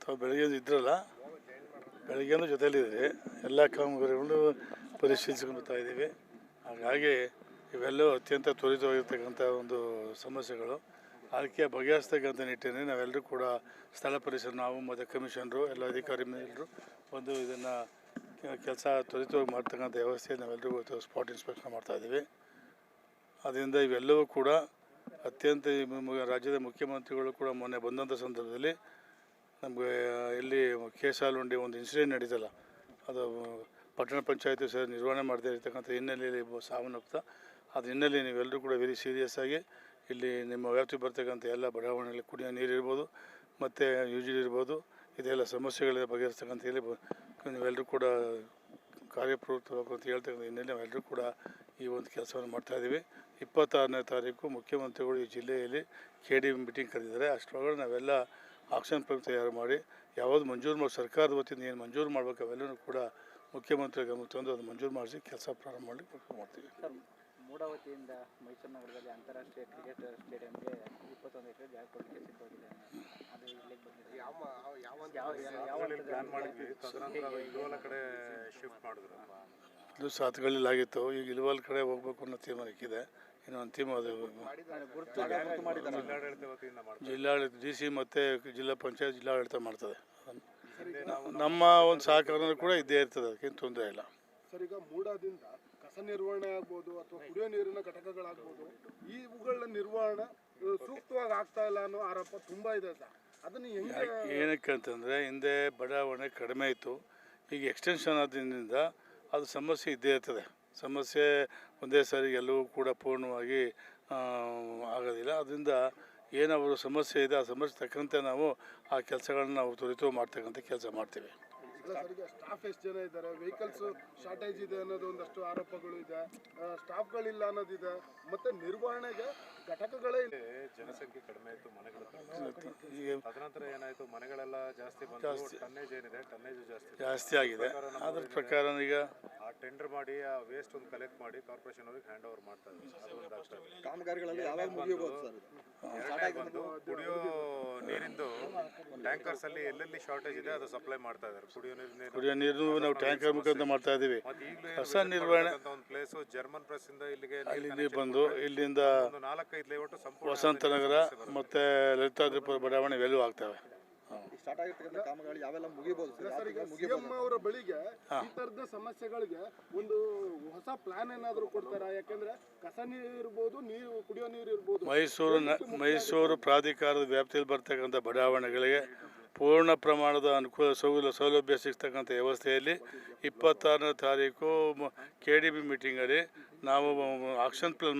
ತಾವು ಬೆಳಗ್ಗೆ ಇದ್ರಲ್ಲ, ಬೆಳಗ್ಗೆನೂ ಜೊತೆಯಲ್ಲಿದ್ದರೆ ಎಲ್ಲ ಕಾಮಗಾರಿಗಳು ಪರಿಶೀಲಿಸ್ಕೊಂಡು ಬರ್ತಾ ಇದ್ದೀವಿ. ಹಾಗಾಗಿ ಇವೆಲ್ಲವೂ ಅತ್ಯಂತ ತ್ವರಿತವಾಗಿರ್ತಕ್ಕಂಥ ಒಂದು ಸಮಸ್ಯೆಗಳು. ಅದಕ್ಕೆ ಬಗೆಹರಿಸ್ತಕ್ಕಂಥ ನಿಟ್ಟಿನಲ್ಲಿ ನಾವೆಲ್ಲರೂ ಕೂಡ ಸ್ಥಳ ಪರಿಸರ, ನಾವು ಮತ್ತು ಕಮಿಷನರು ಎಲ್ಲ ಅಧಿಕಾರಿ ಎಲ್ಲರೂ ಒಂದು ಇದನ್ನು ಕೆಲಸ ತ್ವರಿತವಾಗಿ ಮಾಡ್ತಕ್ಕಂಥ ವ್ಯವಸ್ಥೆ ನಾವೆಲ್ಲರೂ ಇವತ್ತು ಸ್ಪಾಟ್ ಇನ್ಸ್ಪೆಕ್ಷನ್ ಮಾಡ್ತಾಯಿದ್ದೀವಿ. ಅದರಿಂದ ಇವೆಲ್ಲವೂ ಕೂಡ ಅತ್ಯಂತ ರಾಜ್ಯದ ಮುಖ್ಯಮಂತ್ರಿಗಳು ಕೂಡ ಮೊನ್ನೆ ಬಂದಂಥ ಸಂದರ್ಭದಲ್ಲಿ ನಮಗೆ ಇಲ್ಲಿ ಕೇಸಾಲುಂಡಿ ಒಂದು ಇನ್ಸಿಡೆಂಟ್ ನಡೀತಲ್ಲ, ಅದು ಪಟ್ಟಣ ಪಂಚಾಯತಿ ಸರ್ ನಿರ್ವಹಣೆ ಮಾಡದೇ ಇರತಕ್ಕಂಥ ಹಿನ್ನೆಲೆಯಲ್ಲಿ ಸಾವನ್ನಪ್ಪ. ಅದ್ರ ಹಿನ್ನೆಲೆ ನೀವೆಲ್ಲರೂ ಕೂಡ ವೆರಿ ಸೀರಿಯಸ್ ಆಗಿ ಇಲ್ಲಿ ನಿಮ್ಮ ವ್ಯಾಪ್ತಿ ಬರ್ತಕ್ಕಂಥ ಎಲ್ಲ ಬಡಾವಣೆಗಳಲ್ಲಿ ಕುಡಿಯೋ ನೀರು ಇರ್ಬೋದು ಮತ್ತು ಯೂಜಿಲ್ ಇರ್ಬೋದು, ಇದೆಲ್ಲ ಸಮಸ್ಯೆಗಳ ಬಗೆಹರಿಸ್ತಕ್ಕಂಥ ಹೇಳಿ ನೀವೆಲ್ಲರೂ ಕೂಡ ಕಾರ್ಯಪ್ರವೃತ್ತವಾಗಬೇಕು ಅಂತ ಹೇಳ್ತಕ್ಕಂಥ ಹಿನ್ನೆಲೆ ನಾವೆಲ್ಲರೂ ಕೂಡ ಈ ಒಂದು ಕೆಲಸವನ್ನು ಮಾಡ್ತಾಯಿದ್ದೀವಿ. 26ನೇ ತಾರೀಕು ಮುಖ್ಯಮಂತ್ರಿಗಳು ಈ ಜಿಲ್ಲೆಯಲ್ಲಿ KD ಮೀಟಿಂಗ್ ಕರೆದಿದ್ದಾರೆ. ಅಷ್ಟರೊಳಗೆ ನಾವೆಲ್ಲ ಆಕ್ಷನ್ ಪ್ಲಾನ್ ತಯಾರು ಮಾಡಿ ಯಾವುದು ಮಂಜೂರು ಮಾಡಿ ಸರ್ಕಾರದ ವತಿಯಿಂದ ಏನು ಮಂಜೂರು ಮಾಡಬೇಕು ಅವೆಲ್ಲವೂ ಕೂಡ ಮುಖ್ಯಮಂತ್ರಿ ಗಮನ ತಂದು ಅದು ಮಂಜೂರು ಮಾಡಿಸಿ ಕೆಲಸ ಪ್ರಾರಂಭ ಮಾಡಲಿಕ್ಕೆ ಮಾಡ್ತೀವಿ. ಮೂಡಾವತಿಯಿಂದ ಮೈಸೂರು ನಗರದಲ್ಲಿ ಅಂತಾರಾಷ್ಟ್ರೀಯ ಕ್ರಿಕೆಟ್ ಸ್ಟೇಡಿಯಂಗೆ 21 ಎಕರೆ ಜಾಗ ಕೊಡಲಿಕ್ಕೆ ಸಿದ್ಧವಾಗಿದೆ. ಅದು ಇಲ್ಲಿಗೆ ಬಂದಿದೆ. ಯಾವ ಪ್ಲಾನ್ ಮಾಡಿದ್ವಿ, ತದನಂತರ ಇಳುವಲ ಕಡೆ ಶಿಫ್ಟ್ ಮಾಡಿದ್ರು. ಇದು ಸಾತ್ಗಳಿಲಾಗಿತ್ತು, ಈಗ ಇಳುವಲ್ ಕಡೆ ಹೋಗ್ಬೇಕು ಅನ್ನೋ ತೀರ್ಮಾನಕ್ಕಿದೆ. ಇನ್ನೊಂದು ತೀರ್ಮಾನ ಅದು ಜಿಲ್ಲಾಡಳಿತ DC ಮತ್ತು ಜಿಲ್ಲಾ ಪಂಚಾಯತ್ ಜಿಲ್ಲಾಡಳಿತ ಮಾಡ್ತದೆ. ನಮ್ಮ ಒಂದು ಸಹಕಾರ ಕೂಡ ಇದ್ದೇ ಇರ್ತದೆ, ಅದಕ್ಕೇನು ತೊಂದರೆ ಇಲ್ಲ. ಸರ್, ಈಗ ಮೂಡಾದಿಂದ ಕಸ ನಿರ್ವಹಣೆ ಆಗ್ಬೋದು ಅಥವಾ ಕುಡಿಯೋ ನೀರಿನ ಘಟಕಗಳಾಗ್ಬೋದು, ಇವುಗಳ ನಿರ್ವಹಣೆ ಸೂಕ್ತವಾಗಿ ಆಗ್ತಾ ಇಲ್ಲ ಅನ್ನೋ ಆರೋಪ ತುಂಬ ಇದೆ ಸರ್. ಅದನ್ನು ಏನಕ್ಕೆ ಅಂತಂದರೆ ಹಿಂದೆ ಬಡಾವಣೆ ಕಡಿಮೆ ಇತ್ತು, ಈಗ ಎಕ್ಸ್ಟೆನ್ಷನ್ ಆದ್ರಿಂದ ಅದು ಸಮಸ್ಯೆ ಇದ್ದೇ ಇರ್ತದೆ. ಸಮಸ್ಯೆ ಒಂದೇ ಸಾರಿ ಎಲ್ಲವೂ ಕೂಡ ಪೂರ್ಣವಾಗಿ ಆಗೋದಿಲ್ಲ. ಅದರಿಂದ ಏನಾದರೂ ಸಮಸ್ಯೆ ಇದೆ, ಆ ಸಮಸ್ಯೆ ತಕ್ಕಂತೆ ನಾವು ಆ ಕೆಲಸಗಳನ್ನ ನಾವು ತ್ವರಿತವಾಗಿ ಮಾಡ್ತಕ್ಕಂಥ ಕೆಲಸ ಮಾಡ್ತೀವಿ. ಸ್ಟಾಫ್ ಎಷ್ಟು ಜನ ಇದ್ದಾರೆ, ವೆಹಿಕಲ್ಸ್ ಶಾರ್ಟೇಜ್ ಇದೆ ಅನ್ನೋದು ಒಂದಷ್ಟು ಆರೋಪಗಳು ಇದೆ, ಸ್ಟಾಫ್ಗಳಿಲ್ಲ ಅನ್ನೋದಿದೆ, ಮತ್ತು ನಿರ್ವಹಣೆಗೆ ಘಟಕಗಳೇ ಇಲ್ಲ. ಜನಸಂಖ್ಯೆ ಕಡಿಮೆ ಆಯಿತು, ಮನೆಗಳು ತದನಂತರ ಏನಾಯಿತು, ಮನೆಗಳೆಲ್ಲ ಜಾಸ್ತಿ ಟನ್ನೇಜ್ ಏನಿದೆ ಟನ್ನೇಜ್ ಜಾಸ್ತಿ ಆಗಿದೆ. ಅದ್ರ ಪ್ರಕಾರ ಈಗ ಆ ಟೆಂಡರ್ ಮಾಡಿ ಆ ವೇಸ್ಟ್ ಒಂದು ಕಲೆಕ್ಟ್ ಮಾಡಿ ಕಾರ್ಪೊರೇಷನ್ ಅವ್ರಿಗೆ ಹ್ಯಾಂಡ್ ಓವರ್ ಮಾಡ್ತಾ ಇದ್ದಾರೆ. ಕಾಮಗಾರಿಗಳಲ್ಲಿ ಯಾವಾಗ ಮುಗಿಯಬಹುದು ಸರ್? ಬಂದು ಕುಡಿಯೋ ನೀರಿಂದು ಟ್ಯಾಂಕರ್ಸ್ ಅಲ್ಲಿ ಎಲ್ಲೆಲ್ಲಿ ಶಾರ್ಟೇಜ್ ಇದೆ ಅದು ಸಪ್ಲೈ ಮಾಡ್ತಾ ಇದ್ದಾರೆ. ಕುಡಿಯೋ ನೀರು ನಾವು ಟ್ಯಾಂಕರ್ ಮುಖಾಂತರ ಮಾಡ್ತಾ ಇದ್ದೀವಿ. ಕಸ ನಿರ್ವಹಣೆ ಒಂದು ಪ್ಲೇಸ್ ಜರ್ಮನ್ ಪ್ರೆಸ್ ಇಂದ ಇಲ್ಲಿ ಬಂದು ಇಲ್ಲಿಂದ 4-5 ಲೇಔಟ್ ಸಂಪೂರ್ಣ ವಸಂತನಗರ ಮತ್ತು ಲಲಿತಾದ್ರಿಪುರ ಬಡಾವಣೆ ಇವೆಲ್ಲವೂ ಆಗ್ತವೆ. ಸಿಎಂ ಅವರ ಬಳಿಗೆ ಈ ತರದ ಸಮಸ್ಯೆಗಳಿಗೆ ಒಂದು ಹೊಸ ಪ್ಲಾನ್ ಏನಾದರೂ ಕೊಡ್ತಾರಾ? ಯಾಕೆಂದ್ರೆ ಕಸ ನೀರು ಇರ್ಬೋದು, ಕುಡಿಯೋ ನೀರು ಇರ್ಬೋದು, ಮೈಸೂರು ಪ್ರಾಧಿಕಾರದ ವ್ಯಾಪ್ತಿಯಲ್ಲಿ ಬರ್ತಕ್ಕಂಥ ಬಡಾವಣೆಗಳಿಗೆ ಪೂರ್ಣ ಪ್ರಮಾಣದ ಅನುಕೂಲ ಸೌಲಭ್ಯ ಸಿಗ್ತಕ್ಕಂಥ ವ್ಯವಸ್ಥೆಯಲ್ಲಿ 26ನೇ ತಾರೀಕು KDB ಮೀಟಿಂಗಲ್ಲಿ ನಾವು ಆಕ್ಷನ್ ಪ್ಲಾನ್